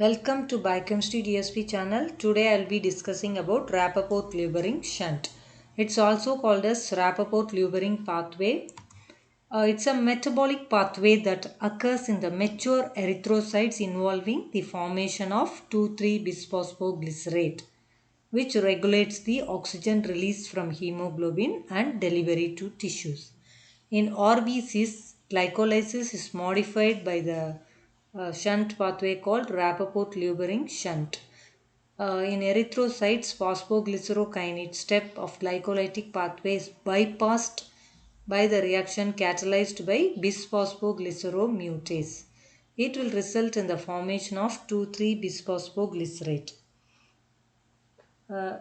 Welcome to Biochemistry DSP channel. Today I will be discussing about Rappaport-Lubering shunt. It's also called as Rappaport-Lubering pathway. It's a metabolic pathway that occurs in the mature erythrocytes involving the formation of 2,3-bisphosphoglycerate, which regulates the oxygen release from hemoglobin and delivery to tissues. In RBCs, glycolysis is modified by the shunt pathway called Rappaport-Lubering shunt. In erythrocytes, phosphoglycerokinase step of glycolytic pathway is bypassed by the reaction catalyzed by bisphosphoglyceromutase. It will result in the formation of 2,3-bisphosphoglycerate. Uh,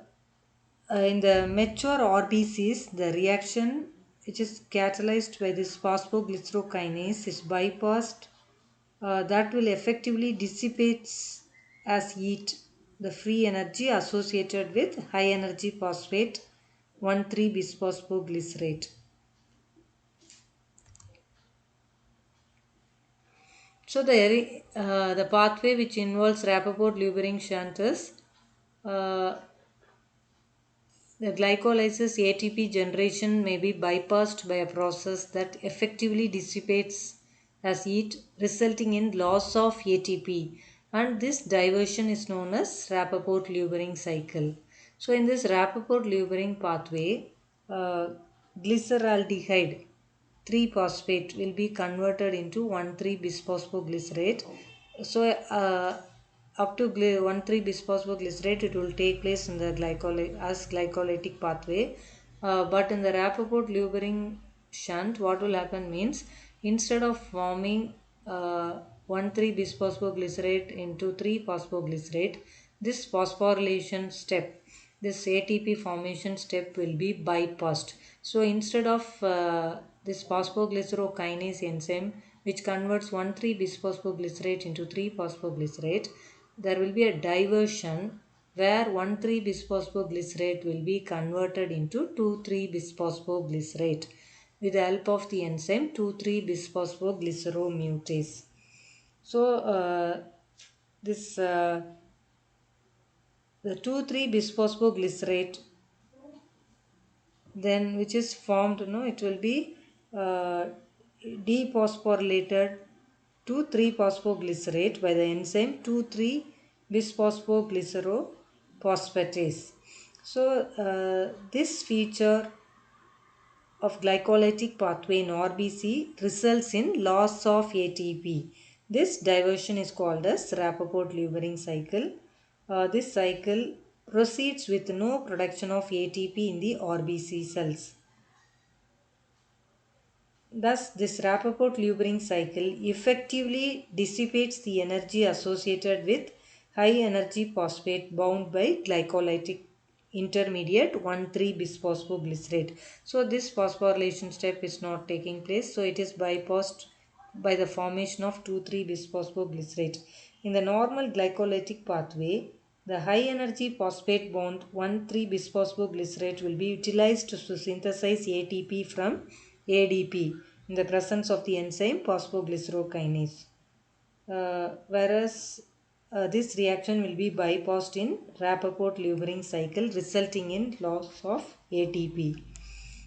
in the mature RBCs, the reaction which is catalyzed by this phosphoglycerokinase is bypassed. That will effectively dissipates as heat the free energy associated with high energy phosphate 1,3-bisphosphoglycerate. So the pathway which involves Rappaport-Lubering shunt is uh, the glycolysis ATP generation may be bypassed by a process that effectively dissipates as heat, resulting in loss of ATP. And this diversion is known as Rappaport-Lubering cycle. So, in this Rappaport-Lubering pathway, uh, glyceraldehyde 3-phosphate will be converted into 1,3-bisphosphoglycerate. So, up to 1,3-bisphosphoglycerate, it will take place in the glycolytic pathway. But in the Rappaport-Lubering shunt, what will happen means instead of forming 1,3-bisphosphoglycerate into 3-phosphoglycerate, this phosphorylation step, this ATP formation step will be bypassed. So instead of this phosphoglycerokinase enzyme which converts 1,3-bisphosphoglycerate into 3-phosphoglycerate, there will be a diversion where 1,3-bisphosphoglycerate will be converted into 2,3-bisphosphoglycerate with the help of the enzyme 2,3-bisphosphoglyceromutase. So this the 2,3-bisphosphoglycerate then which is formed, it will be uh, dephosphorylated to 3-phosphoglycerate by the enzyme 2,3-bisphosphoglycerophosphatase. So this feature of glycolytic pathway in RBC results in loss of ATP. This diversion is called as Rappaport-Lubering cycle. This cycle proceeds with no production of ATP in the RBC cells. Thus, this Rappaport-Lubering cycle effectively dissipates the energy associated with high energy phosphate bound by glycolytic intermediate 1,3-bisphosphoglycerate. So, this phosphorylation step is not taking place. So, it is bypassed by the formation of 2,3-bisphosphoglycerate. In the normal glycolytic pathway, the high energy phosphate bound 1,3-bisphosphoglycerate will be utilized to synthesize ATP from ADP in the presence of the enzyme phosphoglycerokinase. Whereas this reaction will be bypassed in Rappaport-Lubering cycle resulting in loss of ATP.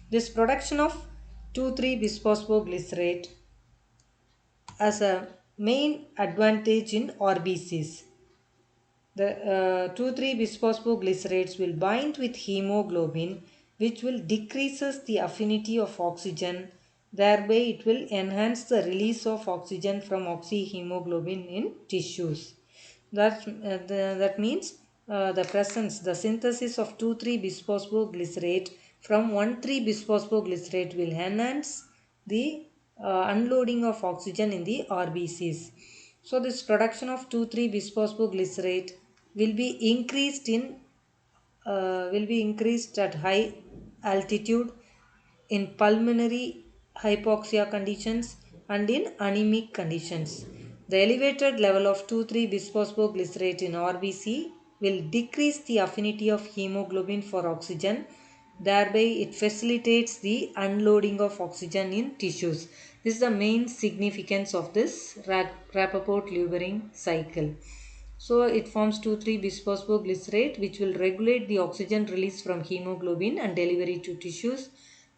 This production of 2,3-bisphosphoglycerate as a main advantage in RBCs. The 2,3-bisphosphoglycerates will bind with hemoglobin, which will decreases the affinity of oxygen. Thereby, it will enhance the release of oxygen from oxyhemoglobin in tissues. That means the synthesis of 2,3-bisphosphoglycerate from 1,3-bisphosphoglycerate will enhance the unloading of oxygen in the RBCs. So this production of 2,3-bisphosphoglycerate will be increased at high altitude in pulmonary hypoxia conditions and in anemic conditions. The elevated level of 2,3-bisphosphoglycerate in RBC will decrease the affinity of hemoglobin for oxygen. Thereby, it facilitates the unloading of oxygen in tissues. This is the main significance of this Rappaport-Lubering cycle. So it forms 2,3-bisphosphoglycerate, which will regulate the oxygen release from hemoglobin and delivery to tissues.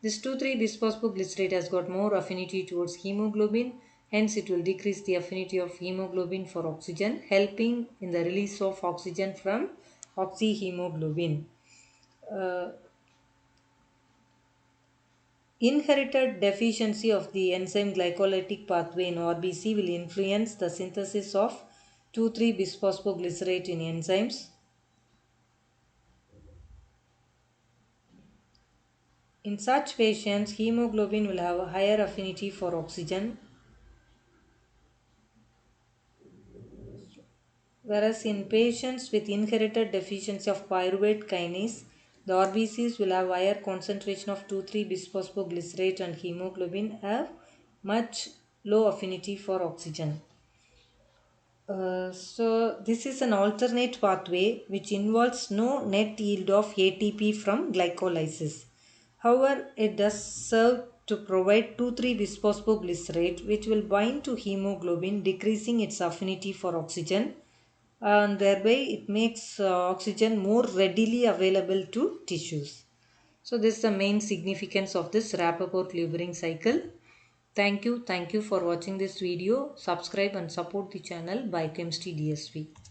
This 2,3-bisphosphoglycerate has got more affinity towards hemoglobin, hence it will decrease the affinity of hemoglobin for oxygen, helping in the release of oxygen from oxyhemoglobin. Uh, Inherited deficiency of the enzyme glycolytic pathway in RBC will influence the synthesis of 2,3-bisphosphoglycerate in enzymes. In such patients, hemoglobin will have a higher affinity for oxygen, whereas in patients with inherited deficiency of pyruvate kinase, the RBCs will have higher concentration of 2,3-bisphosphoglycerate and hemoglobin have much low affinity for oxygen. So this is an alternate pathway which involves no net yield of ATP from glycolysis. However, it does serve to provide 2,3-bisphosphoglycerate which will bind to hemoglobin, decreasing its affinity for oxygen, and thereby it makes oxygen more readily available to tissues. So this is the main significance of this Rappaport-Lubering cycle. Thank you for watching this video. Subscribe and support the channel Biochemistry DSV.